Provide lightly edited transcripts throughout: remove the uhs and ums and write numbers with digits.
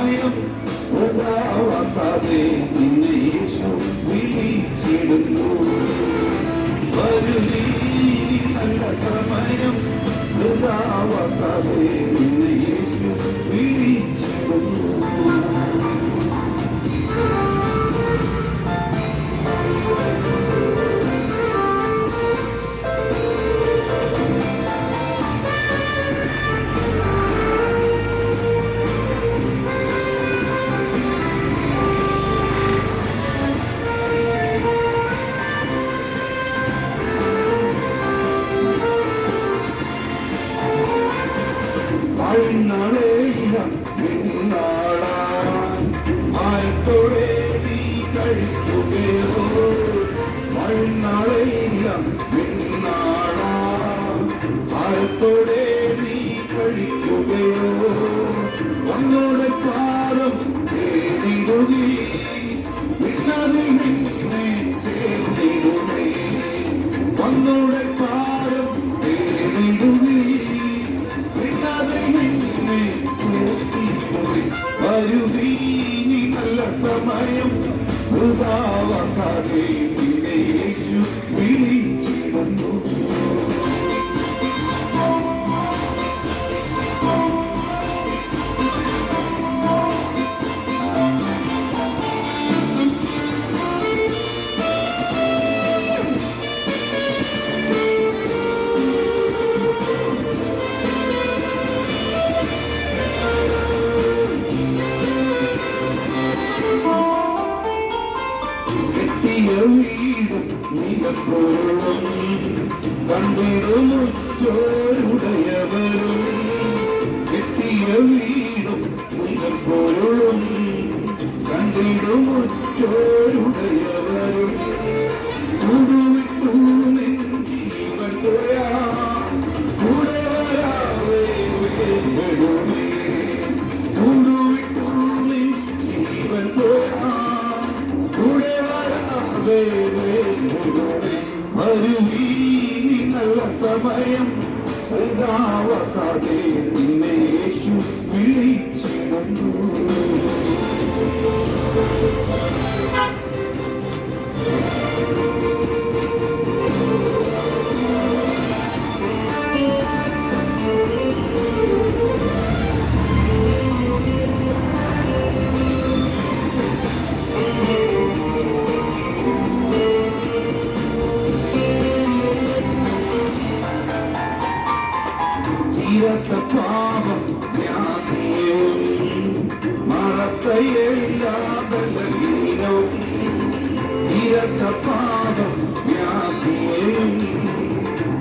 സമയം വൃഥാവാക്കാതെ നിന്നെ യേശു വിളിച്ചിടുന്നു. വരുവീ നല്ല സമയം വൃഥാവാക്കാതെ നിന്നെ യേശു വിളിച്ചിടുന്നു. ആയത്തോടെ നീ കഴിക്കുകയോ ആയത്തോടെ നീ കഴിക്കുകയോ ഒന്നോടെ പാദം തേടിടുകി പിന്നതിൽ നിന്നെ ചേർന്നിടുമേ. ഒന്നോടെ പാദം തേടിടുകി പിന്നതിൽ നിന്നെ ചേർന്നിടുമേ. വരുവീ നല്ല സമയം വൃഥാവാക്കാതെ നിന്നെ യേശു വിളിച്ചിടുന്നു. വീടും നിലപ്പോഴും കണ്ടിടുമുച്ചോരുടയവരും എത്തിയ വീടും നിലപ്പോഴും കണ്ടിടുമുച്ചോരുടയവരും കൂടുവിട്ടു നിൻ ജീവൻ പോയാ കൂടെ വരാവേ വേടുമേ. കൂടുവിട്ടു നിൻ ജീവൻ പോയാ കൂടെ വരാവേ വേടുമേ. വരുവീ നല്ല സമയം വൃഥാവാക്കാതെ നിന്നെ യേശു വിളിച്ചിടുന്നു. പാപം വ്യാധിയും മറക്കയില്ലാ ബലഹീനവും ഇരട്ട പാപം വ്യാധിയും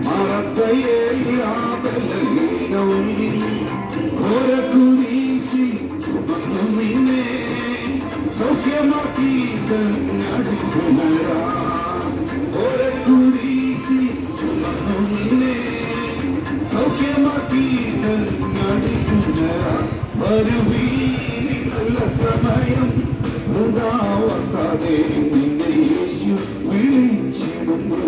മറക്കയില്ലാ ബലഹീനവും ഘോരക്കുരിശിൽ ചുമന്നു നിന്നെ സൗഖ്യമാക്കി അടുക്കുന്നരാ. ഘോരക്കുരിശിൽ ചുമന്നു നിന്നെ സൗഖ്യമാക്കി നടിക്കുന്നരാ. വരുവീ നല്ല സമയം വൃഥാവാക്കാതെ നിന്നെ യേശു വിളിച്ചിടുന്നു.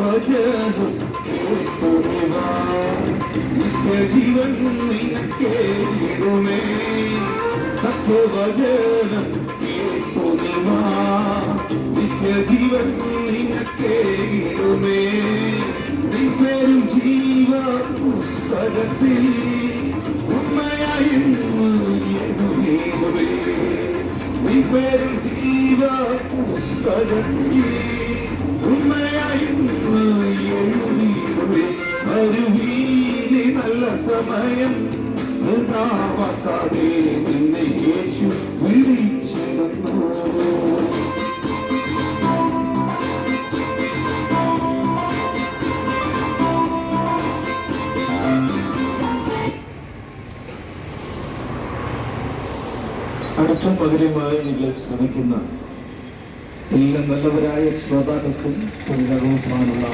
വചനം കേൾക്കുവാ നിത്യജീവൻ നിനക്കേകിടുമേ. സത്യവചനം കേൾക്കുവാ നിത്യജീവൻ നിനക്കേകിടുമേ. നിൻപേരും ജീവ പുസ്തകത്തിൽ ഉണ്മയായും എഴുതിയിടുമേ. നിൻപേരും ജീവ പുസ്തകത്തിൽ ഉണ്മയായും എഴുതിയിടുമേ. വരുവീ നല്ല സമയം വൃഥാവാക്കാതെ നിന്നെ യേശു വിളിച്ചിടുന്നു. അടുത്ത പകരമായി നിങ്ങൾ ശ്രമിക്കുന്ന എല്ലാ നല്ലവരായ ശ്രോതാക്കൾക്കും പുനരൂപമാനുള്ള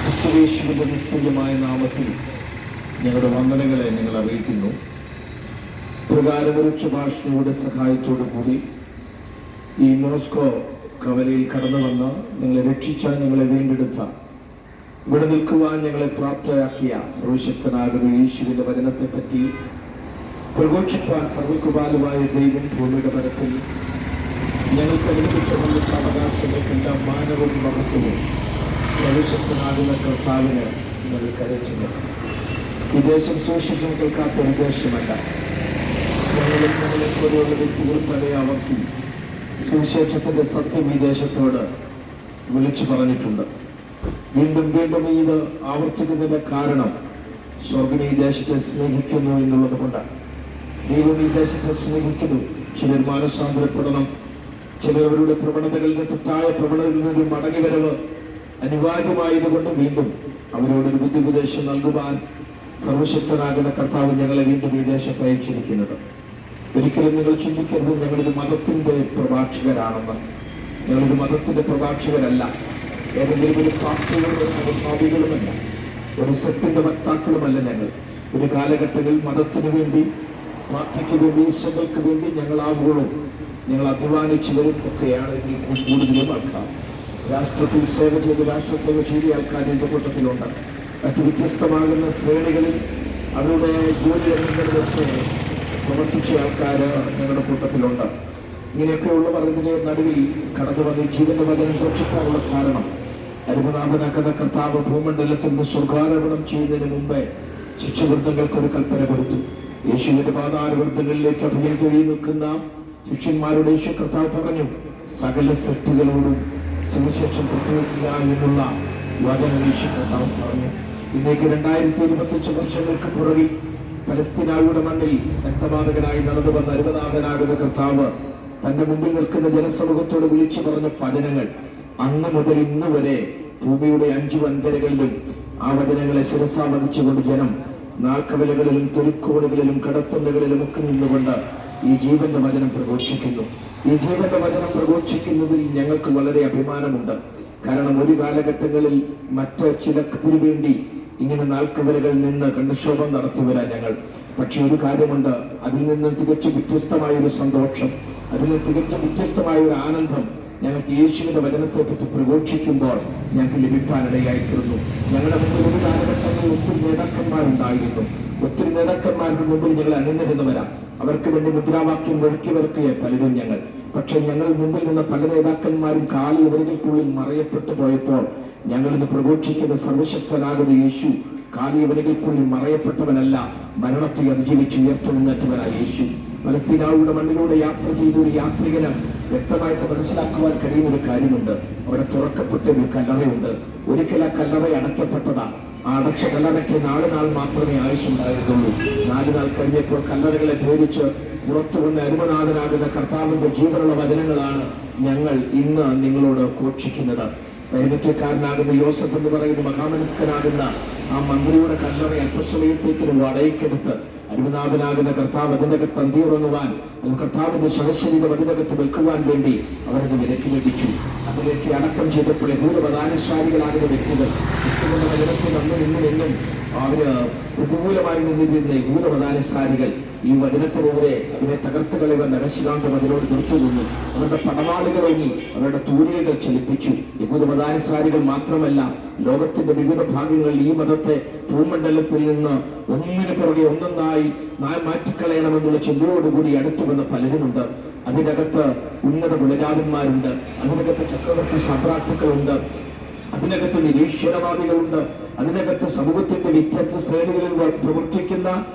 ക്രിസ്തുയേശുവിന്റെ നിസ്തുല്യമായ നാമത്തിൽ ഞങ്ങളുടെ വന്ദനങ്ങളെ ഞങ്ങൾ അറിയിക്കുന്നു. പ്രകാരമൊരു ഭാഷയുടെ സഹായത്തോടു കൂടി ഈ മോസ്കോ കവലയിൽ കടന്നു വന്ന് ഞങ്ങളെ രക്ഷിച്ച, ഞങ്ങളെ വീണ്ടെടുത്ത, ഇവിടെ നിൽക്കുവാൻ ഞങ്ങളെ പ്രാപ്തരാക്കിയ സർവശക്തനാകുന്ന യേശുവിന്റെ വചനത്തെപ്പറ്റി പ്രഘോഷിപ്പാൻ സർവകൃപാലുവായ ദൈവം ഭൂമിയുടെ പരത്തിൽ ഞങ്ങൾക്ക് അനുവദിച്ചുള്ള അവകാശങ്ങൾക്കെല്ലാം മാനവും മഹത്വവും സർവശക്തനാകുന്ന കർത്താവിന് ഞങ്ങൾ കരയുന്നു. ഈ ദേശം സുവിശേഷം കേൾക്കാത്ത ഒരു ദേശമല്ല. ഞങ്ങളെ പോലെയുള്ള വ്യക്തികൾ പല ആവർത്തി സുവിശേഷത്തിന്റെ സത്യം ഈ ദേശത്തോട് വിളിച്ചു പറഞ്ഞിട്ടുണ്ട്. വീണ്ടും വീണ്ടും ഇത് ആവർത്തിക്കുന്നതിന്റെ കാരണം സ്വർഗം ഈ ദേശത്തെ സ്നേഹിക്കുന്നു എന്നുള്ളത് കൊണ്ടാണ്. ദൈവം ഈ ദേശത്തെ സ്നേഹിക്കുന്നു. ചിലർ മാനസാന്തരപ്പെടണം, ചിലവരുടെ പ്രവണതകളിൽ നിന്ന്, തെറ്റായ പ്രവണതകളിൽ നിന്നൊരു മടങ്ങിവരവ് അനിവാര്യമായതുകൊണ്ട് വീണ്ടും അവരോടൊരു ബുദ്ധിപദേശം നൽകുവാൻ സർവശക്തനാകുന്ന കർത്താവ് ഞങ്ങളെ വീണ്ടും ഈ ദേശത്ത് അയച്ചിരിക്കുന്നത്. ഒരിക്കലും നിങ്ങൾ ചിന്തിക്കരുത് ഞങ്ങളിത് മതത്തിന്റെ പ്രഭാഷകരാണെന്ന്. ഞങ്ങളിത് മതത്തിന്റെ പ്രഭാഷകരല്ല. ഏതെങ്കിലും ഒരു പാർട്ടികളുടെ ഭാവികളുമല്ല, ഒരു സെറ്റിന്റെ വക്താക്കളുമല്ല. ഞങ്ങൾ ഒരു കാലഘട്ടങ്ങളിൽ മതത്തിനു വേണ്ടി, പാർട്ടിക്ക് വേണ്ടി, ഈശ്വരങ്ങൾക്ക് വേണ്ടി ഞങ്ങളാവുകയുള്ളൂ. ഞങ്ങൾ അധ്വാനിച്ചവരും ഒക്കെയാണ് ഇതിൽ കൂടുതലും ആൾക്കാർ. രാഷ്ട്രത്തിൽ സേവ ചെയ്ത് രാഷ്ട്രസേവ ചെയ്ത ആൾക്കാർ എൻ്റെ കൂട്ടത്തിലുണ്ട്. മറ്റ് വ്യത്യസ്തമാകുന്ന ശ്രേണികളിൽ അവരുടെ ജോലി രംഗങ്ങളിലൊക്കെ പ്രവർത്തിച്ച ആൾക്കാർ ഞങ്ങളുടെ കൂട്ടത്തിലുണ്ട്. ഇങ്ങനെയൊക്കെയുള്ളവർ ഇതിന്റെ നടുവിൽ കടന്നു വന്ന് ജീവന്റെ വചനം രക്ഷിക്കാനുള്ള കാരണം അരുമനാഥനാക്കുന്ന കർത്താവ് ഭൂമണ്ഡലത്തിൽ നിന്ന് സ്വർഗാരോപണം ചെയ്യുന്നതിന് മുമ്പേ ശിഷ്യവൃന്ദങ്ങൾക്കൊരു കൽപ്പന കൊടുത്തു. യേശുവിന്റെ പാതാരവൃന്ദങ്ങളിലേക്ക് അഭയം തൊഴി നിൽക്കുന്ന ശിഷ്യന്മാരുടെ യേശു കർത്താവ് പറഞ്ഞു, സകല സൃഷ്ടികളോടും സുവിശേഷം പ്രസംഗിക്കുക എന്നുള്ള വചനം യേശു കർത്താവ് പറഞ്ഞു. ഇന്നേക്ക് 2025 വർഷങ്ങൾക്ക് പുറകിൽ പലസ്തീനായുടെ മണ്ണിൽ രക്തപാതകനായി നടന്നു വന്ന അരുമനാഥനാകുന്ന കർത്താവ് തന്റെ മുമ്പിൽ നിൽക്കുന്ന ജനസമൂഹത്തോട് വിളിച്ചു പറഞ്ഞ വചനങ്ങൾ അന്ന് മുതൽ ഇന്ന് വരെ ഭൂമിയുടെ 5 വൻകരകളിലും ആ വചനങ്ങളെ ശിരസാ വഹിച്ചുകൊണ്ട് ജനം നാൽക്കവലകളിലും തൊലിക്കോടുകളിലും കടത്തണ്ടകളിലും ഒക്കെ നിന്നുകൊണ്ട് ഈ ജീവന്റെ വചനം പ്രഘോഷിക്കുന്നു. ഈ ജീവന്റെ വചനം പ്രഘോഷിക്കുന്നതിൽ ഞങ്ങൾക്ക് വളരെ അഭിമാനമുണ്ട്. കാരണം ഒരു കാലഘട്ടങ്ങളിൽ മറ്റ് ചിലതിനു വേണ്ടി ഇങ്ങനെ നാൽക്കവലകളിൽ നിന്ന് കണ്ണുക്ഷോഭം നടത്തിവരാൻ ഞങ്ങൾ. പക്ഷെ ഒരു കാര്യമുണ്ട്, അതിൽ നിന്ന് തികച്ചും വ്യത്യസ്തമായ ഒരു സന്തോഷം, അതിൽ നിന്ന് തികച്ചും വ്യത്യസ്തമായ ഒരു ആനന്ദം ഞങ്ങൾക്ക് യേശുവിന്റെ വചനത്തെ പറ്റി പ്രഘോഷിക്കുമ്പോൾ ഞങ്ങൾക്ക് ലഭിക്കാനിടയായിത്തീർന്നു. ഞങ്ങളുടെ മുമ്പിൽ ഒരു കാലഘട്ടങ്ങളിൽ ഒത്തിരി നേതാക്കന്മാരുണ്ടായിരുന്നു. ഒത്തിരി നേതാക്കന്മാരുടെ മുമ്പിൽ ഞങ്ങൾ അണിനിരുന്നവരാം. അവർക്ക് വേണ്ടി മുദ്രാവാക്യം ഒഴുക്കിവർക്ക് പലരും ഞങ്ങൾ. പക്ഷെ ഞങ്ങൾ മുമ്പിൽ നിന്ന് പല നേതാക്കന്മാരും കാലി യവനികൾക്കുള്ളിൽ മറയപ്പെട്ടു പോയപ്പോൾ ഞങ്ങളിന്ന് പ്രഘോഷിക്കുന്ന സർവശക്തനാകുന്ന യേശു കാലി യവനികൾക്കുള്ളിൽ മറയപ്പെട്ടവനല്ല, മരണത്തെ അതിജീവിച്ച് ഉയർത്തുന്നവനായ യേശു. പലസ്തീനായുടെ മണ്ണിലൂടെ യാത്ര ചെയ്ത ഒരു യാത്രികന് വ്യക്തമായിട്ട് മനസ്സിലാക്കുവാൻ കഴിയുന്ന ഒരു കാര്യമുണ്ട്. അവിടെ തുറക്കപ്പെട്ട ഒരു കല്ലറയുണ്ട്. ഒരിക്കൽ ആ കല്ലറ അടയ്ക്കപ്പെട്ടതാ. ആ അടച്ച കല്ലറയ്ക്ക് 4 നാൾ മാത്രമേ ആയുസുണ്ടായിരുന്നുള്ളൂ. 4 നാൾ കഴിഞ്ഞപ്പോൾ കല്ലറകളെ ഭേദിച്ച് പുറത്തു വന്ന അരുമനാഥനാകുന്ന കർത്താവിന്റെ ജീവനുള്ള വചനങ്ങളാണ് ഞങ്ങൾ ഇന്ന് നിങ്ങളോട് ഘോഷിക്കുന്നത്. പരിമിത്യക്കാരനാകുന്ന യോസഫ് എന്ന് പറയുന്ന മഹാമനസ്കനാകുന്ന ആ മന്ത്രിയുടെ കല്ലറ അല്പസമയത്തേക്ക് വടയിക്കെടുത്ത് അരുമനാഥനാകുന്ന കർത്താവ് അതിനകത്ത് അന്തിയുറങ്ങുവാൻ, കർത്താവിന്റെ ശവശരീരം അതിനകത്ത് വെക്കുവാൻ വേണ്ടി അവരത് വിലക്കി ലഭിച്ചു. അതിലേക്ക് അടക്കം ചെയ്തപ്പോൾ ഭൂതപദാനുസാരികളാകുന്ന വ്യക്തികൾ ക്രിസ്തുവിന്റെ വചനത്തിൽ എന്നും അവര് പ്രതികൂലമായി നിന്നിരുന്ന ഭൂതപദാനുസാരികൾ ഈ വചനത്തിലൂടെ അതിനെ തകർത്ത് കളയുവാൻ നരശികാന്തം അതിനോട് നിർത്തുന്നു. അവരുടെ പടവാളുകളൊങ്ങി അവരുടെ തൂലികൾ ചലിപ്പിച്ചു. യഹൂദമതാനുസാരികൾ മാത്രമല്ല, ലോകത്തിന്റെ വിവിധ ഭാഗങ്ങളിൽ ഈ മതത്തെ ഭൂമണ്ഡലത്തിൽ നിന്ന് ഒന്നിനു പുറകെ ഒന്നൊന്നായി മാറ്റിക്കളയണമെന്നുള്ള ചിന്തയോടുകൂടി അടുത്തു വന്ന പലരുമുണ്ട്. അതിനകത്ത് ഉന്നത പുലരാതന്മാരുണ്ട്, അതിനകത്ത് ചക്രവർത്തി സാമ്രാജ്ഞികളുണ്ട്, അതിനകത്ത് നിരീശ്വരവാദികളുണ്ട്, അതിനകത്ത് സമൂഹത്തിന്റെ വ്യത്യസ്ത ശ്രേണികളിൽ പ്രവർത്തിക്കുന്ന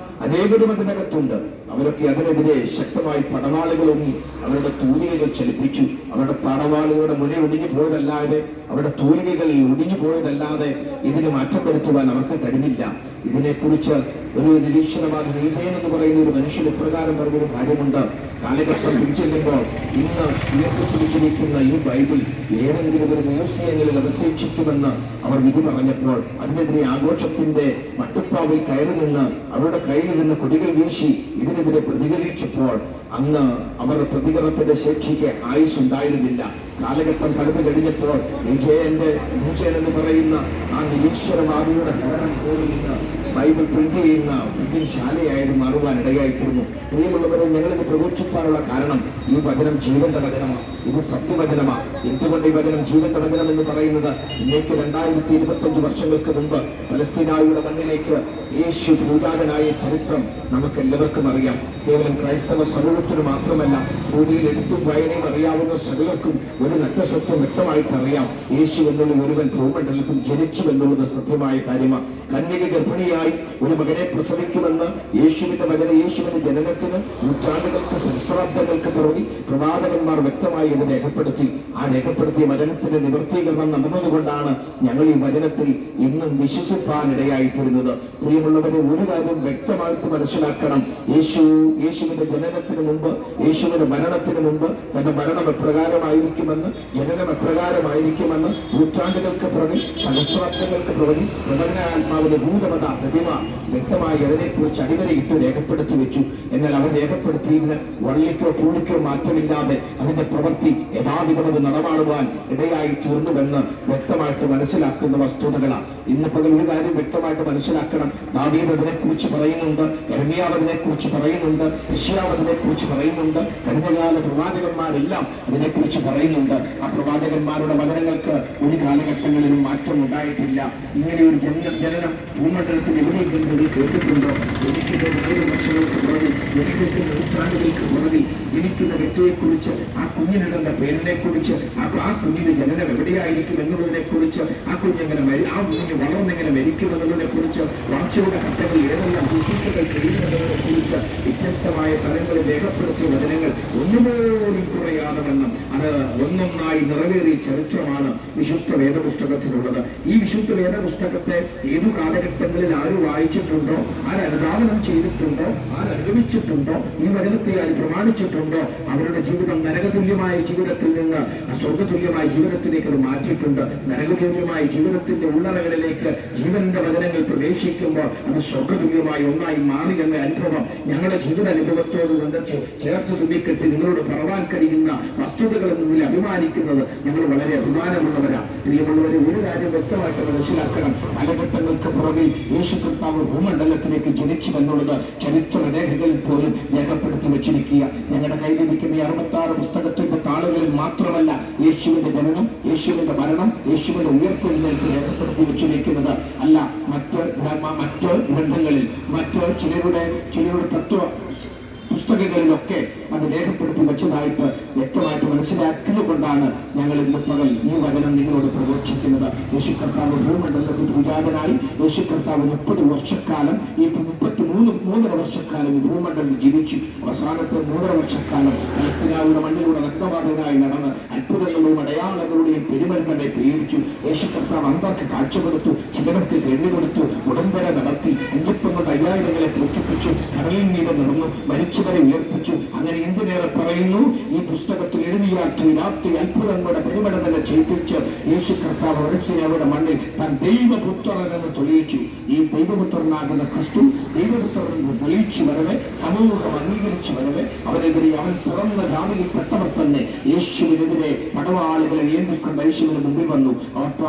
അനേകരും അതിനകത്തുണ്ട്. അവരൊക്കെ അതിനെതിരെ ശക്തമായി പടവാളുകളൊങ്ങി അവരുടെ തൂലികകൾ ചലിപ്പിച്ചു. അവരുടെ പടവാളുകളുടെ മുന ഒടിഞ്ഞു പോയതല്ലാതെ, അവരുടെ തൂലികകൾ ഒടിഞ്ഞു പോയതല്ലാതെ ഇതിന് മാറ്റം വരുത്തുവാൻ അവർക്ക് കഴിഞ്ഞില്ല. ഇതിനെക്കുറിച്ച് ഒരു നിരീശ്വരവാദി നീസയൻ എന്ന് പറയുന്ന ഒരു മനുഷ്യൻ ഇപ്രകാരം പറഞ്ഞൊരു കാര്യമുണ്ട്. കാലഘട്ടം പിടിച്ചെല്ലുമ്പോൾ ഇന്ന് ഉയർത്തിപ്പിടിച്ചിരിക്കുന്ന ഈ ബൈബിൾ ഏതെങ്കിലും ഒരു മ്യൂസിയങ്ങളിൽ അവശേഷിക്കുമെന്ന് അവർ വിധി പറഞ്ഞപ്പോൾ അതിനെതിരെ ആഘോഷത്തിന്റെ മട്ടുപ്പാവിൽ കയറി നിന്ന് അവരുടെ കയ്യിൽ നിന്ന് കൊടികൾ വീശി ഇതിനെതിരെ പ്രതികരിച്ചപ്പോൾ അന്ന് അവരുടെ പ്രതികരണത്തിന്റെ ശേഷിക്ക് ആയുസ് ഉണ്ടായിരുന്നില്ല. കാലഘട്ടം കടന്നു കഴിഞ്ഞപ്പോൾ വിജയൻ എന്ന് പറയുന്ന ആ നിരീശ്വരവാദിയുടെ ഭരണം പോലുന്ന ബൈബിൾ പ്രിന്റ് ചെയ്യുന്ന പ്രിന്റിംഗ് ശാലയായിരുന്നു മാറുവാൻ ഇടയായിത്തീർന്നു. പ്രിയമുള്ളവരെ, ഞങ്ങളിത് പ്രഘോഷിക്കാനുള്ള കാരണം ഈ വചനം ജീവന്റെ വചനമാണ്, ഇത് സത്യവചനമാണ്. എന്തുകൊണ്ട് ഈ വചനം ജീവന്റെ വചനം എന്ന് പറയുന്നത്? ഇന്നേക്ക് 2025 വർഷങ്ങൾക്ക് മുമ്പ് പലസ്തീനായുടെ മണ്ണിലേക്ക് യേശു ഭൂതാകനായ ചരിത്രം നമുക്ക് എല്ലാവർക്കും അറിയാം. കേവലം ക്രൈസ്തവ സമൂഹത്തിന് മാത്രമല്ല, ഭൂമിയിൽ എടുത്തും വായനയും അറിയാവുന്ന സകലർക്കും ഒരു നഗ്നസത്യം വ്യക്തമായിട്ട് അറിയാം. യേശു എന്നുള്ള ഒരുവൻ ഭൂമണ്ഡലത്തിൽ ജനിച്ചു എന്നുള്ളത് സത്യമായ കാര്യമാണ്. കന്യക ഗർഭിണിയായി ഒരു മകനെ പ്രസവിക്കുമെന്ന് യേശുവിന്റെ ജനനത്തിന് നൂറ്റാണ്ടുകൾക്ക് സഹസ്രാബ്ദങ്ങൾക്ക് പുറമെ പ്രവാചകന്മാർ വ്യക്തമായി ഇത് രേഖപ്പെടുത്തി. ആ രേഖപ്പെടുത്തിയ വചനത്തിന്റെ നിവൃത്തീകരണം നടന്നതുകൊണ്ടാണ് ഞങ്ങൾ ഈ വചനത്തിൽ ഇന്നും വിശ്വസിപ്പാനിടയായിത്തീരുന്നത്. പ്രിയമുള്ളവരെ, ഒരു കാര്യം വ്യക്തമായിട്ട് മനസ്സിലാക്കണം. യേശുവിന്റെ ജനനത്തിന് മുമ്പ്, യേശുവിന്റെ മരണത്തിന് മുമ്പ് തന്റെ മരണം എപ്രകാരമായിരിക്കുമെന്ന്, ജനനം എപ്രകാരമായിരിക്കുമെന്ന് നൂറ്റാണ്ടുകൾക്ക് പുറമെ സഹസ്രാബ്ദങ്ങൾക്ക് പുറമെ പ്രവചനാത്മാവിന്റെ ഭൂതമത പ്രതിമ വ്യക്തമായി അതിനെക്കുറിച്ച് അടിവരയിട്ട് രേഖപ്പെടുത്തി വെച്ചു. എന്നാൽ അവൻ രേഖപ്പെടുത്തിയതിന് വള്ളിക്കോ പൂളിക്കോ മാറ്റമില്ലാതെ അതിന്റെ പ്രവൃത്തി യഥാവിധമത് നടമാടുവാൻ ഇടയായി തീർന്നുവെന്ന് വ്യക്തമായിട്ട് മനസ്സിലാക്കുന്ന വസ്തുതകളാണ്. ഇന്ന് പകൽ ഒരു കാര്യം വ്യക്തമായിട്ട് മനസ്സിലാക്കണം. ദാവീദ് അതിനെക്കുറിച്ച് പറയുന്നുണ്ട്, യെരമ്യാവ് അതിനെക്കുറിച്ച് പറയുന്നുണ്ട്, യെശയ്യാവ് അതിനെക്കുറിച്ച് പറയുന്നുണ്ട്, കഴിഞ്ഞകാല പ്രവാചകന്മാരെല്ലാം അതിനെക്കുറിച്ച് പറയുന്നുണ്ട്. ആ പ്രവാചകന്മാരുടെ വചനങ്ങൾക്ക് ഒരു കാലഘട്ടങ്ങളിലും മാറ്റം ഉണ്ടായിട്ടില്ല. ഇങ്ങനെയൊരു ജനനം ഭൂമണ്ഡലത്തിൽ എവിടെയെങ്കിലും കേട്ടിട്ടുണ്ടോ? എനിക്കുന്ന 1000 വർഷങ്ങൾക്ക് പുറകിൽ, എനിക്കുന്ന നൂറ്റാണ്ടുകൾക്ക് പുറകിൽ എനിക്കുന്ന വ്യക്തിയെക്കുറിച്ച്, ആ കുഞ്ഞിനിടേണ്ട പേരിനെക്കുറിച്ച്, ആ കുഞ്ഞിന്റെ ജനനം എവിടെയായിരിക്കും എന്നുള്ളതിനെ കുറിച്ച്, ആ കുഞ്ഞ് വളർന്നെങ്ങനെ മരിക്കുമെന്നുള്ളതിനെ കുറിച്ച്, വാർച്ചയുടെ ഘട്ടങ്ങൾ ഏതെല്ലാം സൂക്ഷിച്ചുകൾ ചെയ്യുന്നതിനെ കുറിച്ച് വ്യത്യസ്തമായ തലങ്ങളിൽ രേഖപ്പെടുത്തിയ വചനങ്ങൾ ഒന്നുപോലും കുറയാതെ വണ്ണം അത് ഒന്നൊന്നായി നിറവേറിയ ചരിത്രമാണ് വിശുദ്ധ വേദപുസ്തകത്തിലുള്ളത്. ഈ വിശുദ്ധ വേദപുസ്തകത്തെ ഏതു കാലഘട്ടങ്ങളിൽ ആര് വായിച്ചിട്ടുണ്ടോ, ആരനുധാവനം ചെയ്തിട്ടുണ്ടോ, ആരനുഗമിച്ചിട്ടുണ്ടോ, ഈ വചനത്തെ ആര് പ്രമാണിച്ചിട്ടുണ്ടോ, അവരുടെ ജീവിതം നരകതുല്യമായ ജീവിതത്തിൽ നിന്ന് സ്വർഗതുല്യമായ ജീവിതത്തിലേക്ക് അത് മാറ്റിയിട്ടുണ്ട്. നരകതുല്യമായ ജീവിതത്തിന്റെ ഉള്ളറകളിലേക്ക് ജീവന്റെ വചനങ്ങൾ പ്രവേശിക്കുമ്പോൾ അത് സ്വർഗതുല്യമായ ഒന്നായി മാറി എന്ന അനുഭവം ഞങ്ങളുടെ ജീവിത അനുഭവത്തോട് ബന്ധത്തിൽ ചേർത്ത് തുന്നിക്കെട്ടി നിങ്ങളോട് പറവാൻ കഴിയുന്ന വസ്തുതകളിൽ മുന്നിൽ അഭിമാനിക്കുന്നത് ഞങ്ങൾ വളരെ അഭിമാനമുള്ളവരാണ്. പ്രിയമുള്ളവരെ, ഒരു കാര്യം വ്യക്തമായിട്ട് മനസ്സിലാക്കണം. കാലഘട്ടങ്ങൾക്ക് പുറകിൽ യേശു കർത്താവ് ഭൂമണ്ഡലത്തിലേക്ക് ജനിച്ചു എന്നുള്ളത് ചരിത്ര രേഖകളിൽ പോലും രേഖപ്പെടുത്തി വെച്ചിരിക്കുക. ഞങ്ങളുടെ കയ്യിലിരിക്കുന്ന 66 പുസ്തകത്തിന്റെ താളുകളിൽ മാത്രമല്ല യേശുവിന്റെ ജനനം, യേശുവിന്റെ മരണം, യേശുവിന്റെ ഉയർത്തെഴുന്നേൽപ്പ് രേഖപ്പെടുത്തി വെച്ചിരിക്കുന്നത് അല്ല. മറ്റ് ഗ്രന്ഥങ്ങളിൽ, ചിലരുടെ തത്വ പുസ്തകങ്ങളിലൊക്കെ അത് രേഖപ്പെടുത്തി വെച്ചതായിട്ട് വ്യക്തമായിട്ട് മനസ്സിലാക്കുന്നത് കൊണ്ടാണ് ഞങ്ങൾ ഇന്ന് പകൽ ഈ വചനം നിങ്ങളോട് പ്രഘോഷിക്കുന്നത്. യേശു കർത്താവ് ഭൂമണ്ഡലത്തിൽ പൂജാതനായി യേശു കർത്താവ് 30 വർഷക്കാലം, ഈ 3.5 വർഷക്കാലം ഈ ഭൂമണ്ഡലത്തിൽ ജീവിച്ചു. അവസാനത്തെ 3.5 വർഷക്കാലം പലസ്തീനായുടെ മണ്ണിലൂടെ രക്തപാതനായി നടന്ന് അത്ഭുതങ്ങളുടെയും അടയാളങ്ങളുടെയും പെരുമരുന്നെ പേരിച്ചു. യേശു കർത്താവ് അന്തർക്ക് കാഴ്ചപ്പെടുത്തു, ചിലർക്ക് എണ്ണി കൊടുത്തു, ഉടമ്പര നടത്തി, 55,000 പോഷിപ്പിച്ചു, കടലിൽ നീടെ നടന്നു, മരിച്ചവരെ ഉയർപ്പിച്ചു. അങ്ങനെ എന്തിനേറെ പറയുന്നു, ഈ പുസ്തകത്തിൽ എഴുതിയാക്കി രാത്രി അത്ഭുതങ്ങളുടെ പെരുമടനെ ചെയ്യിപ്പിച്ച് യേശു കർത്താവ് പലസ്തീനയുടെ മണ്ണിൽ താൻ ദൈവപുത്രനെന്ന് തെളിയിച്ചു. ഈ ദൈവപുത്രനാകുന്ന ക്രിസ്തു ദൈവപുത്രനെന്ന് തെളിയിച്ചു വരവെ, സമൂഹം അംഗീകരിച്ചു വരവെ, അവനെതിരെ അവൻ തുറന്ന ജാതിയിൽ പെട്ടവർ തന്നെ യേശുവിനെതിരെ പടവാളുകളെ നിയന്ത്രിക്കുന്ന യേശുവിന് മുമ്പിൽ വന്നു.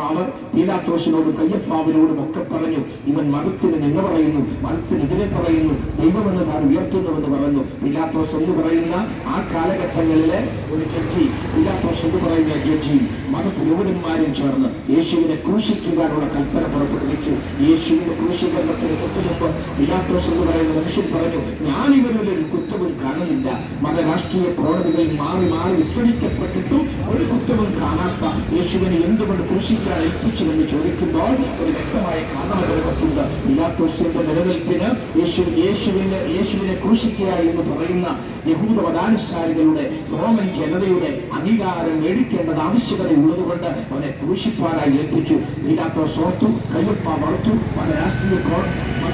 അവർ പീലാത്തോസിനോടും കയ്യപ്പാവിനോടും ഒക്കെ പറഞ്ഞു, ഇവൻ മതത്തിന് നിന്ന് പറയുന്നു, മതത്തിനെതിരെ പറയുന്നു, ദൈവമെന്ന് താൻ ഉയർത്തുന്നുവെന്ന് പറഞ്ഞു. പീലാത്തോസ് എന്ന് പറയുന്ന ആ കാലഘട്ടങ്ങളിലെ ഒരു ജഡ്ജി, പീലാത്തോസ് എന്ന് പറയുന്ന ജഡ്ജി മതപുരോഹിതന്മാരും ചേർന്ന് യേശുവിനെ ക്രൂശിക്കുവാനുള്ള കൽപ്പന പുറപ്പെടുവിച്ചു. യേശുവിന്റെ ക്രൂശീകരണത്തിന് തൊട്ടുമുമ്പ് പീലാത്തോസ് എന്ന് പറയുന്ന മനുഷ്യൻ പറഞ്ഞു, ഞാൻ ഇവരുടെ ഒരു കുറ്റവും കാണുന്നില്ല. മതരാഷ്ട്രീയ കോടതികളിൽ മാറി മാറി വിസ്തരിക്കപ്പെട്ടിട്ടും ഒരു കുറ്റവും കാണാത്ത യേശുവിനെ എന്തുകൊണ്ട് ക്രൂശിക്കാൻ ഏൽപ്പിച്ചുവെന്ന് ചോദിക്കുമ്പോൾ ഒരു വ്യക്തമായ കാരണമുണ്ട്. പീലാത്തോസിന്റെ നിലനിൽപ്പിന് യേശുവിനെ ക്രൂശിക്കുക എന്ന് പറയുന്ന യഹൂദ മതാനുസാരികളുടെ റോമൻ ജനതയുടെ അംഗീകാരം മേടിക്കേണ്ടത് ആവശ്യകതയുള്ളതുകൊണ്ട് അവനെ ക്രൂശിപ്പാനായി ഏൽപ്പിച്ചു. പീലാത്തോസ് ഓർത്തു, കയ്യപ്പ വളർത്തു, മതരാഷ്ട്രീയ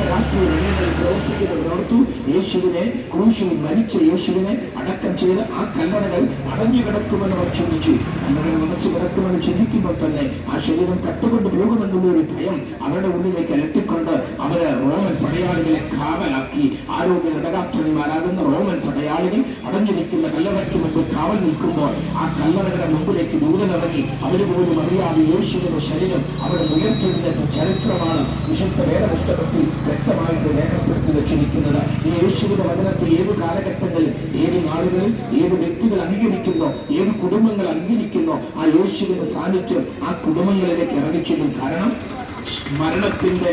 രാഷ്ട്രീയ രംഗങ്ങളിൽ പ്രവർത്തിക്കുന്നത് ഓർത്തു യേശുവിനെ ക്രൂശിൽ മരിച്ച യേശുവിനെ അടക്കം ചെയ്ത് ആ കല്ലറകൾ അടഞ്ഞു കിടക്കുമെന്ന് അവർ ചിന്തിച്ചു. കല്ലറകൾ നിറച്ചു കിടക്കുമെന്ന് ചിന്തിക്കുമ്പോൾ തന്നെ ആ ശരീരം കട്ടുകൊണ്ട് പോകുമെന്നുള്ള ഒരു ഭയം അവരുടെ ഉള്ളിലേക്ക് അലട്ടിക്കൊണ്ട് അവര് റോമൻ പടയാളികളെ കാവലാക്കി. ആരോഗ്യ ഘടകാർത്ഥന്മാരാകുന്ന റോമൻ പടയാളികൾ അടഞ്ഞിരിക്കുന്ന കല്ലറയ്ക്ക് മുമ്പ് കാവൽ നിൽക്കുമ്പോൾ ആ കല്ലറകളുടെ മുമ്പിലേക്ക് ദൂരനിറങ്ങി അവര് പോലും അറിയാതെ യേശുവിന്റെ ശരീരം അവിടെ ഉയർത്തിയിരുന്ന ചരിത്രമാണ് വിശുദ്ധ വേദപുസ്തകത്തിൽ വ്യക്തമായിട്ട് രേഖപ്പെടുത്തി വെച്ചിരിക്കുന്നത്. ഈ യേശുവിന്റെ വചനത്തിൽ ഏത് കാലഘട്ടങ്ങളിൽ, ഏത് നാടുകളിൽ, ഏത് വ്യക്തികൾ അംഗീകരിക്കുന്നോ, ഏത് കുടുംബങ്ങൾ അംഗീകരിക്കുന്നോ ആ യേശുവിന്റെ സാന്നിധ്യം ആ കുടുംബങ്ങളിലേക്ക് ഇറങ്ങിച്ചെല്ലും. കാരണം മരണത്തിന്റെ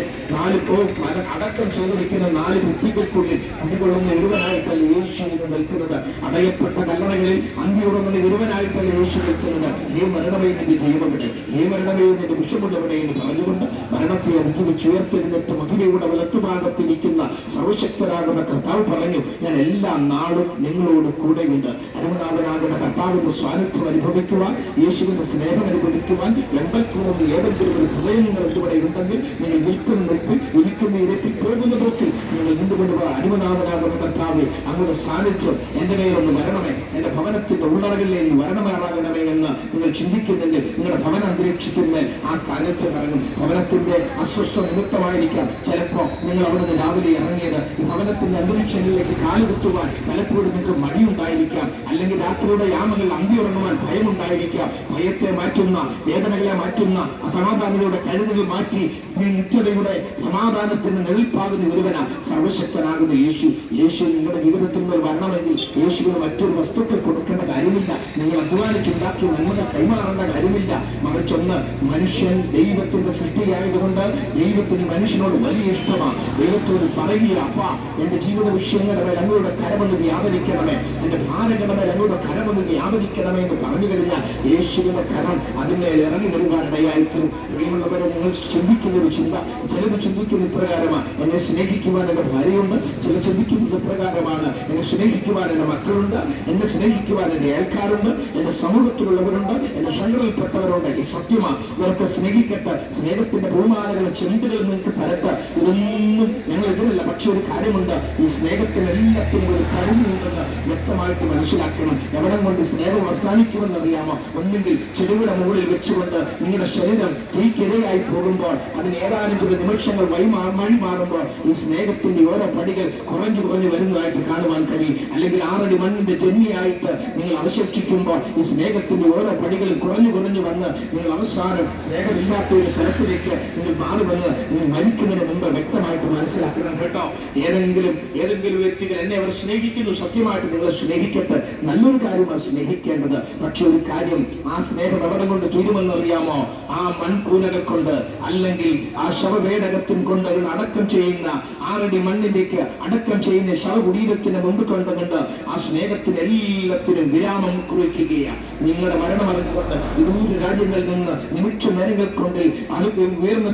അടക്കം ചെയ്തിരിക്കുന്ന 4 ഭിത്തികൾക്കുള്ളിൽ അന്തികൊള്ളുന്ന ഒരുവനായിട്ടല്ല യേശുവിന് നിൽക്കുന്നത്. അടയപ്പെട്ട കല്ലറകളിൽ അന്തിയുറങ്ങുന്ന ഒരുവനായിട്ടല്ല യേശു നിൽക്കുന്നത്. ഈ മരണമേ നിന്റെ ജീവവിടെ, ഈ മരണമേ നിന്റെ വിഷമുള്ളവിടെ എന്ന് പറഞ്ഞുകൊണ്ട് മരണത്തെ അടുത്തുവെച്ച് ഉയർത്തെഴുന്നേറ്റ് മഹിമയുടെ വലത്തുഭാഗത്തിരിക്കുന്ന സർവശക്തരാകുന്ന കർത്താവ് പറഞ്ഞു, ഞാൻ എല്ലാ നാളും നിങ്ങളോട് കൂടെയുണ്ട്. അരുമനാഥനാകുന്ന കർത്താവിന്റെ സ്വാതന്ത്ര്യം അനുഭവിക്കുവാൻ, യേശുവിന്റെ സ്നേഹം അനുഭവിക്കുവാൻ എൺപത്തിമൂന്ന് ഏതെങ്കിലും ഒരു ഹൃദയങ്ങൾ ഇവിടെ ഉണ്ടെങ്കിൽ നിങ്ങൾ നിൽക്കുന്ന നിൽപ്പിൽ ഇരിക്കുന്ന ഇരത്തിൽ പോകുന്ന പോക്കിൽ നിങ്ങൾ നിന്നുകൊണ്ടുപോകാൻ അരുമനാഥനാകുന്ന കർത്താവ് അങ്ങയുടെ സാന്നിധ്യം എന്റെ മേലൊന്ന് വരണമേ, എന്റെ ഭവനത്തിന്റെ ഉള്ളറകളിൽ നിന്ന് വരണമാകണമേ എന്ന് നിങ്ങൾ ചിന്തിക്കുന്നെങ്കിൽ നിങ്ങളുടെ ഭവന അന്തരീക്ഷത്തിന് ആ സാന്നിധ്യം ഇറങ്ങും. ഭവനത്തിന്റെ അസ്വസ്ഥ നിമിത്തമായിരിക്കാം ചിലപ്പോ നിങ്ങൾ അവിടെ നിന്ന് രാവിലെ ഇറങ്ങിയത്. ഈ ഭവനത്തിന്റെ അന്തരീക്ഷങ്ങളിലേക്ക് കാലുകുത്തുവാൻ പലപ്പോഴും നിങ്ങൾക്ക് മടിയുണ്ടായിരിക്കാം. അല്ലെങ്കിൽ രാത്രിയുടെ യാമങ്ങളിൽ അന്തി ഉറങ്ങുവാൻ ഭയമുണ്ടായിരിക്കാം. ഭയത്തെ മാറ്റുന്ന, വേദനകളെ മാറ്റുന്ന, അസമാധാനങ്ങളുടെ കരുതൽ മാറ്റി നിത്യതയുടെ സമാധാനത്തിന് നെളിപ്പാകുന്ന ഒരുവന സർവശക്തനാകുന്ന യേശു. യേശു നിങ്ങളുടെ ജീവിതത്തിൽ നിന്ന് വരണമെങ്കിൽ യേശുവിന് മറ്റൊരു വസ്തുക്കൾ കൊടുക്കേണ്ട കാര്യമില്ല. നിങ്ങൾ അധ്വാനിച്ചുണ്ടാക്കി നന്മകൾ കൈമാറേണ്ട കാര്യമില്ല. മറിച്ചൊന്ന്, മനുഷ്യൻ ദൈവത്തിന്റെ സൃഷ്ടിയായതുകൊണ്ട് ദൈവത്തിന് മനുഷ്യനോട് വലിയ ഇഷ്ടമാണ്. ദൈവത്തോട് പറയുക, അപ്പ എന്റെ ജീവിത വിഷയങ്ങളുടെ മേൽ അങ്ങയുടെ കരമൊന്ന് വ്യാപരിക്കണമേ, എന്റെ ഭാരങ്ങളുടെ മേൽ അങ്ങയുടെ കരമൊന്ന് വ്യാപരിക്കണമേ എന്ന് പറഞ്ഞു കഴിഞ്ഞാൽ യേശുവിന്റെ കരം അതിന്മേൽ ഇറങ്ങി വരുവാനിടയായിരിക്കും. പ്രിയമുള്ളവരെ, നിങ്ങൾ ചിന്തിക്കുന്ന ഒരു ചിന്ത, ചിലത് ചിന്തിക്കുന്ന ഇപ്രകാരമാണ്, എന്നെ സ്നേഹിക്കുവാൻ എന്റെ ഭാര്യയുണ്ട്. ചില ചിന്തിക്കുന്നത് ഇപ്രകാരമാണ്, എന്നെ സ്നേഹിക്കുവാൻ എന്റെ മക്കളുണ്ട്, എന്നെ സ്നേഹിക്കുവാൻ എന്റെ അയൽക്കാരുണ്ട്, എന്റെ സമൂഹത്തിലുള്ളവരുണ്ട്, എന്റെ സംഘടനയിൽപ്പെട്ടവരുണ്ട്. ഈ സത്യമാണ്. ഇവർക്ക് സ്നേഹിക്കട്ടെ, സ്നേഹത്തിന്റെ ബഹുമാനങ്ങളും ചിന്തകൾ നിങ്ങൾക്ക് തരട്ടെ. ഇതൊന്നും ഞങ്ങൾ എതിരല്ല. പക്ഷെ ഒരു കാര്യമുണ്ട്, ഈ സ്നേഹത്തിന് എല്ലാത്തിനും ഒരു കഴിവുണ്ടെന്ന് വ്യക്തമായിട്ട് മനസ്സിലാക്കണം. എവിടം കൊണ്ട് സ്നേഹം അവസാനിക്കുമെന്നറിയാമോ? ഒന്നെങ്കിൽ ചെടിയുടെ മുകളിൽ വെച്ചുകൊണ്ട് നിങ്ങളുടെ ശരീരം തീക്കിരയായി പോകുമ്പോൾ അതിന് ഏതാനും ചില നിമിഷങ്ങൾ വഴി മാറുമ്പോൾ ഈ സ്നേഹത്തിന്റെ ഓരോ പടികൾ കുറഞ്ഞു വരുന്നതായിട്ട് കാണുവാൻ കഴിയും. അല്ലെങ്കിൽ 6 അടി മണ്ണിന്റെ ജന്മിയായിട്ട് നിങ്ങൾ അവശേഷിക്കുമ്പോൾ ഈ സ്നേഹത്തിന്റെ ഓരോ പടികളും കുറഞ്ഞു വന്ന് നിങ്ങൾ അവസാനം സ്നേഹമില്ലാത്ത ഒരു തലത്തിലേക്ക് നിങ്ങൾ മാറുമെന്ന് നിങ്ങൾ മരിക്കുന്നതിന് മുമ്പ് വ്യക്തമായിട്ട് മനസ്സിലാക്കണം കേട്ടോ. ഏതെങ്കിലും വ്യക്തികൾ എന്നെ അവർ സ്നേഹിക്കുന്നു, സത്യമായിട്ട് നിങ്ങളെ സ്നേഹിക്കട്ടെ, നല്ലൊരു കാര്യമാണ് സ്നേഹിക്കേണ്ടത്. പക്ഷെ ഒരു കാര്യം, ആ സ്നേഹം എവിടെ കൊണ്ട് തീരുമെന്നറിയാമോ? ആ മൺകൂനകൾ കൊണ്ട്, അല്ലെങ്കിൽ ആ ശവവേടകത്തിൻ കൊണ്ട് അടക്കം ചെയ്യുന്ന 6 അടി മണ്ണിലേക്ക് അടക്കം ചെയ്യുന്ന ശവകുടീരത്തിന് മുമ്പ് കൊണ്ടുകൊണ്ട് ആ സ്നേഹത്തിന് എല്ലാത്തിനും വിരാമം കുറിക്കുകയാണ്. നിങ്ങളുടെ മരണം അറിഞ്ഞുകൊണ്ട് 100 രാജ്യങ്ങളിൽ നിന്ന് നിമിഷ നേരങ്ങൾ കൊണ്ട് ഉയർന്ന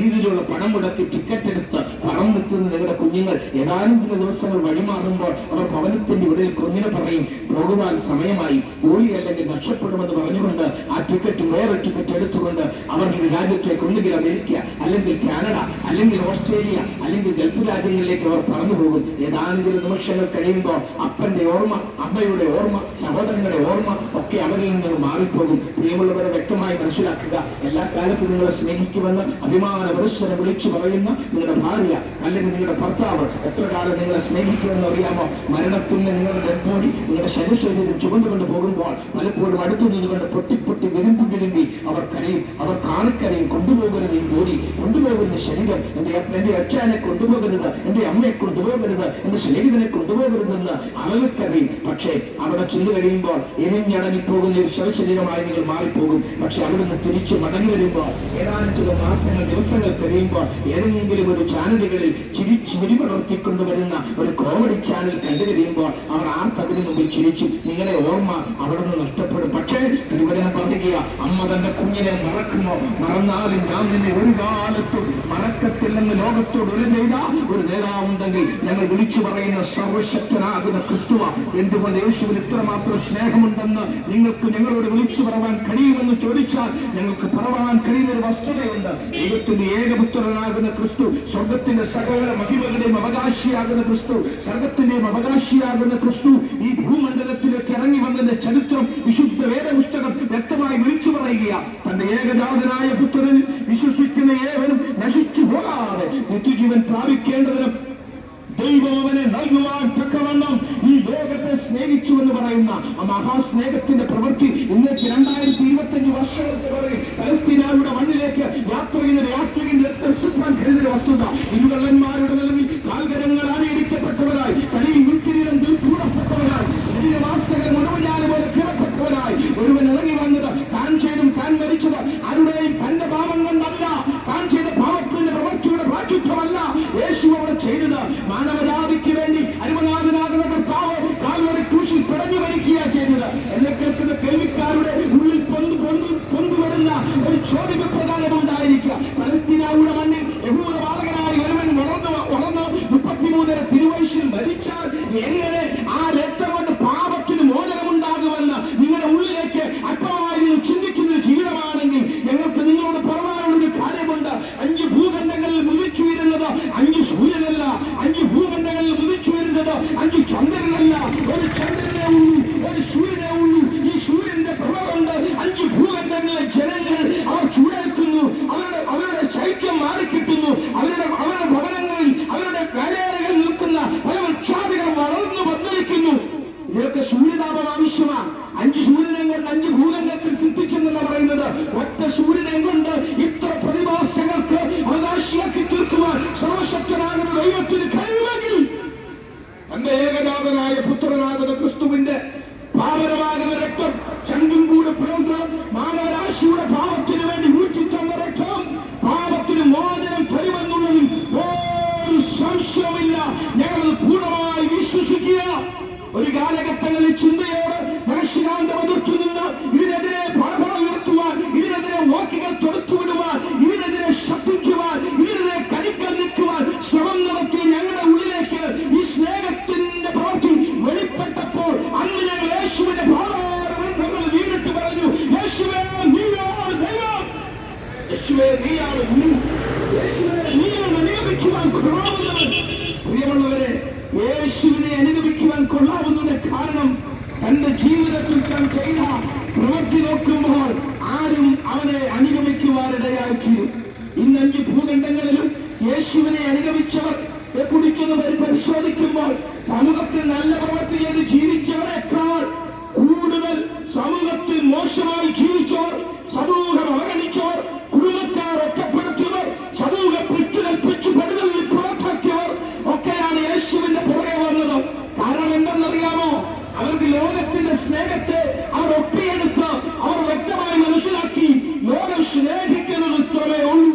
രീതിയിലുള്ള പണം മുടക്കി ടിക്കറ്റ് എടുത്ത് പറന്നെത്തുന്ന നിങ്ങളുടെ കുഞ്ഞുങ്ങൾ ഏതാനും ചില ദിവസങ്ങൾ വഴിമാറുമ്പോൾ അവർ ഭവനത്തിന്റെ ഇടയിൽ കുഞ്ഞിനെ പറയും, പോകുവാൻ സമയമായി, ജോലി അല്ലെങ്കിൽ നഷ്ടപ്പെടുമെന്ന് പറഞ്ഞുകൊണ്ട് ആ ടിക്കറ്റ് വേറെ ടിക്കറ്റ് എടുത്തുകൊണ്ട് അവരുടെ രാജ്യത്തേക്ക് ഒന്നുകിൽ അമേരിക്ക, അല്ലെങ്കിൽ കാനഡ, അല്ലെങ്കിൽ ഓസ്ട്രേലിയ, അല്ലെങ്കിൽ ഗൾഫ് രാജ്യങ്ങളിലേക്ക് അവർ പറന്നു പോകും. ഏതാനും ചില നിമിഷങ്ങൾ കഴിയുമ്പോൾ അപ്പന്റെ ഓർമ്മ, അമ്മയുടെ ഓർമ്മ, സഹോദരങ്ങളുടെ ഓർമ്മ ഒക്കെ അവരിൽ നിന്ന് മാറിപ്പോകും. പ്രിയമുള്ളവരെ, വ്യക്തമായി മനസ്സിലാക്കുക, എല്ലാ കാലത്തും നിങ്ങളെ സ്നേഹിക്കുമെന്ന് അഭിമാന പുരസ്സരം വിളിച്ചു പറയുന്ന നിങ്ങളുടെ ഭാര്യ അല്ലെങ്കിൽ നിങ്ങളുടെ ഭർത്താവ് എത്ര കാലം നിങ്ങളെ സ്നേഹിക്കുമെന്ന് അറിയാമോ? മരണത്തിന് നിങ്ങളുടെ ഡെഡ്ബോഡി നിങ്ങളുടെ ശരീരം ചുമന്നുകൊണ്ട് പോകുമ്പോൾ പലപ്പോഴും അടുത്തു നിന്നുകൊണ്ട് പൊട്ടി വിരുമ്പി അവർ കരയും, അവർ കാണിക്കരയും. കൊണ്ടുപോകരുത് ഈ ബോഡി, കൊണ്ടുപോകുന്ന ശരീരം, എന്റെ അച്ഛനെ കൊണ്ടുപോകരുത്, എന്റെ അമ്മയെ കൊണ്ടുപോകരുത്, എന്റെ സ്നേഹിതനെ കൊണ്ടുപോകരുതെന്ന് അളവിക്കറിയും. പക്ഷേ അവിടെ ചെന്നു കഴിയുമ്പോൾ എരിഞ്ഞടങ്ങിപ്പോകുന്ന ഒരു ശവശരീരമായി നിങ്ങൾ മാറിപ്പോകും. പക്ഷെ അവിടുന്ന് തിരിച്ചു മടങ്ങി വരുമ്പോൾ ഏതാനും ചില മാസങ്ങൾ, ദിവസങ്ങൾ കഴിയുമ്പോൾ ഏതെങ്കിലും ഒരു ചാനലുകളിൽ ചിരി പടർത്തിക്കൊണ്ടുവരുന്ന ഒരു കോമഡി ചാനൽ കണ്ടു കഴിയുമ്പോൾ അവർ ആർക്കതിനു മുമ്പിൽ ചിരിച്ചു. നിങ്ങളെ ഓർമ്മ അവിടെ നിന്ന് നഷ്ടപ്പെടും. പക്ഷേ തിരുവചനം പറയുക, അമ്മ തന്റെ കുഞ്ഞിനെ മറക്കുമോ? മറന്നാലും ഞാൻ നിന്നെ ഒരു കാലത്തും മറക്കത്തില്ലെന്ന് ലോകത്തോട് ഒരു ചെയ്ത ഒരു നേതാവുണ്ടെങ്കിൽ ഞങ്ങൾ വിളിച്ചു പറയുന്ന സർവശക്തനാകുന്ന ക്രിസ്തുവ. എന്തുകൊണ്ട് യേശുവിന് ഇത്രമാത്രം സ്നേഹമുണ്ടെന്ന് നിങ്ങൾ നിങ്ങൾക്ക് ഞങ്ങളോട് വിളിച്ചു പറവാൻ കഴിയുമെന്ന് ചോദിച്ചാൽ ഞങ്ങൾക്ക് പറവാൻ കഴിയുന്ന ഒരു വസ്തുതയുണ്ട്. ദൈവത്തിന്റെ ഏകപുത്രനാകുന്ന ക്രിസ്തു, സ്വർഗത്തിന്റെ സകല മഹിമകളുടെയും അവകാശിയാകുന്ന ക്രിസ്തു, സർഗത്തിന്റെയും അവകാശിയാകുന്ന ക്രിസ്തു ഈ ഭൂമണ്ഡലത്തിലേക്ക് ഇറങ്ങി വന്നതിന്റെ ചരിത്രം വിശുദ്ധ വേദപുസ്തകം വ്യക്തമായി വിളിച്ചു പറയുക. തന്റെ ഏകജാതനായ പുത്രനിൽ വിശ്വസിക്കുന്ന ഏവരും നശിച്ചു പോകാതെ നിത്യജീവൻ പ്രാപിക്കേണ്ടതിന് ദൈവം അവനെ നൽകുവാൻ തക്കവണ്ണം ഈ ലോകത്തെ സ്നേഹിച്ചു എന്ന് പറയുന്ന ആ മഹാസ്നേഹത്തിന്റെ പ്രവൃത്തി ഇന്നേക്ക് 2025 വർഷങ്ങൾക്ക് പുറകെ പലസ്തീനയുടെ മണ്ണിലേക്ക് യാത്ര ചെയ്യുന്ന യാത്രികന്റെ കരുതിയ വസ്തുത. ഇരുവള്ളന്മാരുടെ നിലവിൽ കാൽകരങ്ങൾ ആണിയിരിക്കപ്പെട്ടവരായി, തലയിൽ മുൻകിരീടം കൂടപ്പെട്ടവരായി, ശരീരവാസകൾ മുഴുവനാല് പോലെ കിടപ്പെട്ടവരായി ഒരുവൻ ഇറങ്ങി വന്നത് താൻ ചെയ്തും താൻ മരിച്ചത് ആരുടെയും തന്റെ പാപം കൊണ്ടല്ല, താൻ ചെയ്ത പാപത്തിന്റെ പ്രവൃത്തിയുടെ പ്രാചുത്വമല്ല യേശു അവിടെ ചെയ്തത്. മാനവജാതിക്ക് വേണ്ടി അരുമനാഥനാകുന്ന കർത്താവ് കാൽവരി ക്രൂശിൽ പിടഞ്ഞു മരിക്കുക ചെയ്തത്. എന്നെ കേൾക്കുന്ന കേൾവിക്കാരുടെ ഉള്ളിൽ കൊണ്ടുവരുന്ന ഒരു ചോദ്യ പ്രധാനം ഉണ്ടായിരിക്കുക. പലസ്തീനയുടെ മണ്ണിൽ യഹൂദ ബാലകനായി ഒരുവൻ വളർന്ന് 33 തിരുവയസ്സിൽ മരിച്ചാൽ എങ്ങനെ ആ രക്തം കൊണ്ട് പാപത്തിന് മോചനമുണ്ടാകുമെന്ന് നിങ്ങളുടെ ഉള്ളിലേക്ക് അല്പമായി നിങ്ങൾ ചിന്തിക്കുന്ന ജീവിതമാണെങ്കിൽ ഞങ്ങൾക്ക് നിങ്ങളോട് പറയാനുള്ളൊരു കാര്യമുണ്ട്. 5 ഭൂഖണ്ഡങ്ങളിൽ മുതിച്ചുയരുന്നത് 5 സൂര്യനല്ല, 5 ഭൂഖണ്ഡങ്ങളിൽ മുതിച്ചുയരുന്നത് 5 ചന്ദ്രനല്ല. ഒരു ചന്ദ്രനെ ഉള്ളൂ, ഒരു സൂര്യനെ ഉള്ളൂ. ഈ സൂര്യന്റെ പ്രഭ കൊണ്ട് 5 ഭൂഖണ്ഡങ്ങളിലെ ജനങ്ങൾ അവർ ചൂടേൽക്കുന്നു, അവരുടെ ശൈത്യം മാറിക്കിട്ടുന്നു, അവരുടെ ഭവനങ്ങളിൽ അവരുടെ വേലയാളികൾ നിൽക്കുന്ന പല വൃക്ഷാദികൾ വളർന്നു വന്നിരിക്കുന്നു. ഇതൊക്കെ സൂര്യതാപം ആവശ്യമാണ്. 5 സൂര്യനെ കൊണ്ട് 5 ഭൂഖണ്ഡത്തിൽ സിദ്ധിച്ചെന്നല്ല പറയുന്നത്. ഒറ്റ സൂര്യനെ കൊണ്ട് ഇത്ര പ്രതിഭാസങ്ങൾക്ക് അവകാശിയാക്കി തീർക്കുവാൻ സർവശക്തനാകുന്ന ദൈവത്തിന് കഴിയുമെങ്കിൽ തന്റെ ഏകജാതനായ പുത്രനാകുന്ന ക്രിസ്തുവിന്റെ പാവനമാകുന്ന രക്തം ചങ്കും കൂടെ പിളർന്ന് മാനവരാശിയുടെ പാപത്തിന് വേണ്ടി ഊറ്റിത്തന്ന രക്തം പാപത്തിന് മോചനം തരുമെന്നുള്ളതിൽ ഒരു സംശയമില്ല. ഞങ്ങളത് പൂർണ്ണമായി വിശ്വസിക്കുക. ഒരു കാലഘട്ടങ്ങളിൽ ചിന്തയോട് മനസ്സിലാന്തം എതിർത്തു നിന്ന് ഇതിനെതിരെ പടപട ഉയർത്തുവാൻ, ഇതിനെതിരെ വാക്കുകൾ തൊടുത്തുവിടുവാൻ, ഇതിനെതിരെ ശബ്ദിക്കുവാൻ, ഇതിനെതിരെ കടിക്കൽ നിൽക്കുവാൻ ശ്രമം നടത്തി ഞങ്ങളുടെ ഉള്ളിലേക്ക് ഈ സ്നേഹത്തിന്റെ പ്രവൃത്തി വെളിപ്പെട്ടപ്പോൾ അന്ന് ഞങ്ങൾ യേശുവിന്റെ ഭാവങ്ങൾ വീണിട്ട് പറഞ്ഞു, യേശുവേ നീയാണ് ദൈവം, യേശുവേ നീയാണ് യേശുവേ നീയാണ് അനുഗമിക്കുവാൻ കൊള്ളാവുന്നത്. പ്രിയമുള്ളവരെ, യേശുവിനെ അനുഗമിക്കുവാൻ കൊള്ളാവുന്നതിന്റെ കാരണം തന്റെ ജീവിതത്തിൽ താൻ ചെയ്ത പ്രവൃത്തി നോക്കുമ്പോൾ ആരും അവനെ അനുഗമിക്കുവാനിടയായിത്തീരും. ഇന്ന് 5 ഭൂഖണ്ഡങ്ങളിലും യേശുവിനെ അനുഗമിച്ചവർ കുടിക്കുന്നവർ പരിശോധിക്കുമ്പോൾ സമൂഹത്തിൽ നല്ല പ്രവൃത്തി ചെയ്ത് ജീവിച്ചവരെക്കാൾ കൂടുതൽ സമൂഹത്തിൽ മോശമായി ജീവിച്ചവർ, സമൂഹം അവഗണിച്ചവർ, കുടുംബക്കാർ ഒറ്റപ്പെടുത്തിയവർ, സമൂഹ പിടിച്ചു പടുകളിൽ പുറത്താക്കിയവർ ഒക്കെയാണ് യേശുവിന്റെ പുറകെ വന്നത്. കാരണം എന്തെന്നറിയാമോ? അവർക്ക് ലോകത്തിന്റെ സ്നേഹത്തെ അവർ ഒപ്പിയെടുത്ത് അവർ വ്യക്തമായി മനസ്സിലാക്കി. ലോകം സ്നേഹിക്കുന്നത് ഇത്രേ ഉള്ളൂ,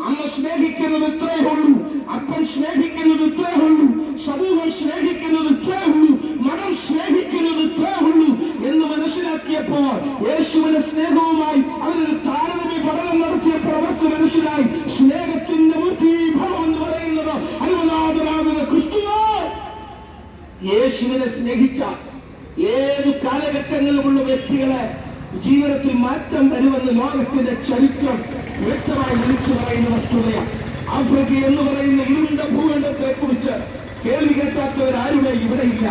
അമ്മ സ്നേഹിക്കുന്നത് ഇത്രേ ഉള്ളൂ, അപ്പൻ സ്നേഹിക്കുന്നത് ഇത്രേ ഉള്ളൂ, സമൂഹം സ്നേഹിക്കുന്നത് ഇത്രേ ഉള്ളൂ, മതം സ്നേഹിക്കുന്നത് ഇത്രേ ഉള്ളൂ എന്ന് മനസ്സിലാക്കിയപ്പോൾ യേശുവിന്റെ സ്നേഹവുമായി അവരൊരു താരതമ്യ പഠനം നടത്തിയപ്പോൾ അവർക്ക് മനസ്സിലായി സ്നേഹത്തിന്റെ മൂർത്തീഭാവം എന്ന് പറയുന്നത് അരുമനാഥനാകുന്ന ക്രിസ്തുവോ. യേശുവിനെ സ്നേഹിച്ച ഏത് കാലഘട്ടങ്ങളിലുമുള്ള വ്യക്തികളെ ജീവിതത്തിൽ മാറ്റം വരുമെന്ന് ലോകത്തിന്റെ ചരിത്രം വ്യക്തമായി വിളിച്ചു പറയുന്ന വസ്തുതയാണ്. ആഫ്രിക്ക എന്ന് പറയുന്ന ഇരുണ്ട ഭൂഖണ്ഡത്തെ കുറിച്ച് കേൾവി കേട്ടാത്തവരാരുമേ ഇവിടെയില്ല.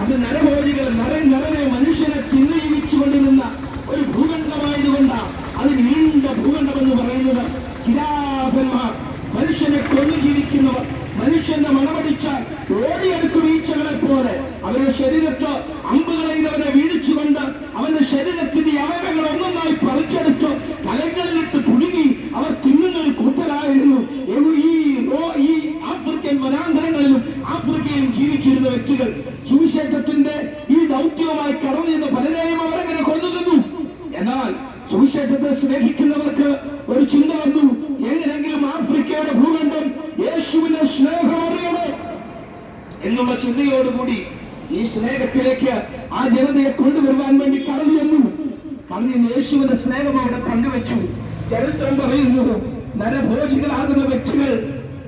അത് നരഭോജികൾ നരനെ മനുഷ്യനെ തിന്നു ജീവിച്ചുകൊണ്ടിരുന്ന ഒരു ഭൂഖണ്ഡമായതുകൊണ്ടാണ് അത് നീണ്ട ഭൂഖണ്ഡമെന്ന് പറയുന്നത്. കിരാതന്മാർ, മനുഷ്യനെ കൊന്നു ജീവിക്കുന്നവർ, മനുഷ്യന്റെ മണമടിച്ചാൽ ഓടിയെടുക്കും ഈച്ചകളെ പോലെ അവരുടെ ശരീരത്ത് അമ്പുകളെയ്തവനെ വീഴിച്ചുകൊണ്ട് അവന്റെ ശരീരത്തിന്റെ അവയവങ്ങൾ ഒന്നൊന്നായി പറിച്ചെടുത്ത് കലങ്ങളിലിട്ട് കുടുങ്ങി അവർ തിന്നുന്നൊരു കൂട്ടരായിരുന്നു ഈ ആഫ്രിക്കൻ വനാന്തരങ്ങളിലും ആഫ്രിക്കയിലും ജീവിച്ചിരുന്ന വ്യക്തികൾ. സുവിശേഷത്തിന്റെ ഈ ദൗത്യവുമായി കടന്നു ചെന്ന് പലരെയും അവരങ്ങനെ കൊണ്ടുതന്നു. എന്നാൽ സുവിശേഷത്തെ സ്നേഹിക്കുന്നവർക്ക് ഒരു ചിന്ത വന്നു, എങ്ങനെങ്കിലും ആഫ്രിക്കയുടെ ഭൂഖണ്ഡം യേശുവിന്റെ സ്നേഹം അറിയണം എന്നുള്ള ചിന്തയോടുകൂടി ഈ സ്നേഹത്തിലേക്ക് ആ ജനതയെ കൊണ്ടുവരുവാൻ വേണ്ടി കടന്നു ചെന്ന് യേശുവിന്റെ സ്നേഹം അവിടെ പങ്കുവെച്ചു. ചരിത്രം പറയുന്നു, നരഭോജികളാകുന്ന വ്യക്തികൾ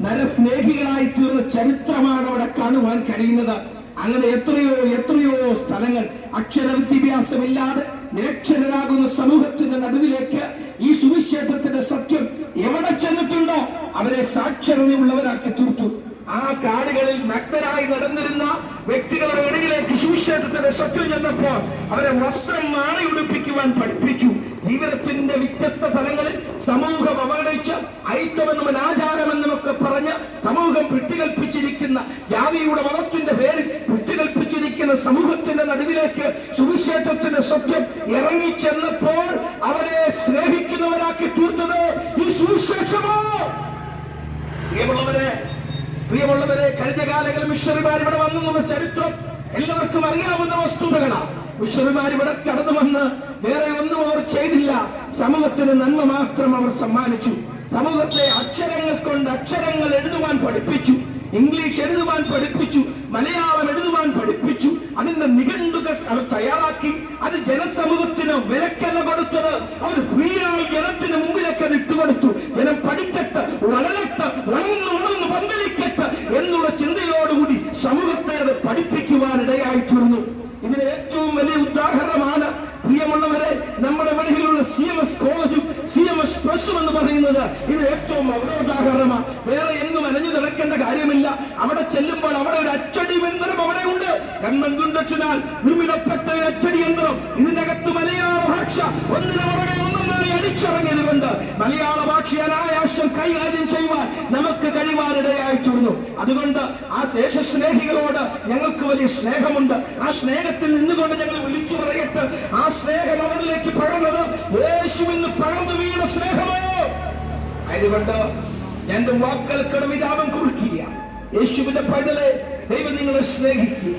നരസ്നേഹികളായി തീർന്ന ചരിത്രമാണ് അവിടെ കാണുവാൻ കഴിയുന്നത്. അങ്ങനെ എത്രയോ സ്ഥലങ്ങൾ അക്ഷര വിദ്യാഭ്യാസമില്ലാതെ നിരക്ഷരരാകുന്ന സമൂഹത്തിന്റെ നടുവിലേക്ക് ഈ സുവിശേഷത്തിന്റെ സത്യം എവിടെ ചെന്നിട്ടുണ്ടോ അവരെ സാക്ഷരതയുള്ളവരാക്കി തീർത്തു. ആ കാടുകളിൽ നഗ്നരായി നടന്നിരുന്ന വ്യക്തികളുടെ ഇടയിലേക്ക് സുവിശേഷത്തിന്റെ സത്യം ചെന്നപ്പോൾ അവരെ വസ്ത്രം മാറിയുടുപ്പിക്കുവാൻ പഠിപ്പിച്ചു. ജീവിതത്തിന്റെ വ്യത്യസ്ത തലങ്ങളിൽ സമൂഹം അവഗണിച്ച് ഐക്യമെന്നും അനാചാരമെന്നുമൊക്കെ പറഞ്ഞ് സമൂഹം വിട്ടുകൽപ്പിച്ചിരിക്കുന്ന ജാതിയുടെ മതത്തിന്റെ പേരിൽ വിട്ടുകൽപ്പിച്ചിരിക്കുന്ന സമൂഹത്തിന്റെ നടുവിലേക്ക് സുവിശേഷത്തിന്റെ സത്യം ഇറങ്ങിച്ചെന്നപ്പോൾ അവരെ സ്നേഹിക്കുന്നവരാക്കി തീർത്തത് ഈ സുവിശേഷമോ? പ്രിയമുള്ളവരെ, കഴിഞ്ഞ കാലങ്ങളിൽ മിഷണറിമാർ ഇവിടെ വന്നെന്നുള്ള ചരിത്രം എല്ലാവർക്കും അറിയാവുന്ന വസ്തുതകളാണ്. മിഷണറിമാർ ഇവിടെ കടന്നു വന്ന് വേറെ ഒന്നും അവർ ചെയ്തില്ല. സമൂഹത്തിന് നന്മ മാത്രം അവർ സമ്മാനിച്ചു. സമൂഹത്തെ അക്ഷരങ്ങൾ കൊണ്ട് അക്ഷരങ്ങൾ എഴുതുവാൻ പഠിപ്പിച്ചു. ഇംഗ്ലീഷ് എഴുതുവാൻ പഠിപ്പിച്ചു. മലയാളം എഴുതുവാൻ പഠിപ്പിച്ചു. അതിന്റെ നിഘണ്ടുകൾ അവർ തയ്യാറാക്കി. അത് ജനസമൂഹത്തിന് വിലക്കല്ല കൊടുത്തത്. അവർ ഫ്രീ ആയി ജനത്തിന് മുമ്പിലേക്ക് അത് ഇട്ടുകൊടുത്തു. ജനം പഠിക്കട്ടെ, വളരട്ടെ, വളർന്ന് പന്തലിക്കട്ടെ എന്നുള്ള ചിന്തയോടുകൂടി സമൂഹത്തെ അത് പഠിപ്പിക്കുവാൻ ഇടയായി തീർന്നു. ഇതിന് ഏറ്റവും വലിയ ഉദാഹരണമാണ് പ്രിയമുള്ളവരെ നമ്മുടെ ഇവിടെയുള്ള CMS കോളേജും CMS പ്രസ്സും എന്ന് പറയുന്നത്. ഇത് ഏറ്റവും ഉദാഹരണമാണ്. വേറെ എങ്ങും അലഞ്ഞു നടക്കേണ്ട കാര്യമില്ല. അവിടെ ചെല്ലുമ്പോൾ അവിടെ ഒരു അച്ചടി യന്ത്രം അവിടെ ഉണ്ട്. കൺമൻകുണ്ടച്ചാൽ നിർമ്മിതപ്പെട്ട ഒരു അച്ചടി യന്ത്രം. ഇതിനകത്ത് മലയാള ഭാഷ ഒന്നൊന്നായി അടിച്ചിറങ്ങിയത് കൊണ്ട് മലയാള ഭാഷ അനായാസം കൈകാര്യം ചെയ്യുവാൻ നമുക്ക് കഴിവാനിടയായി തീർന്നു. അതുകൊണ്ട് ആ ദേശസ്നേഹികളോട് ഞങ്ങൾക്ക് വലിയ സ്നേഹമുണ്ട്. ആ സ്നേഹത്തിൽ നിന്നുകൊണ്ട് ഞങ്ങൾ വിളിച്ചു പറയട്ടെ, ആ സ്നേഹം അവരിലേക്ക് പകർന്നത് യേശുവിന് പകർന്നു വീണ സ്നേഹമോ? അതുകൊണ്ട് എന്റെ വാക്കുകൾക്കിട വിരാമം കുറിക്കുക. യേശുവിന്റെ പൈതലെ, ദൈവം നിങ്ങളെ സ്നേഹിക്കും.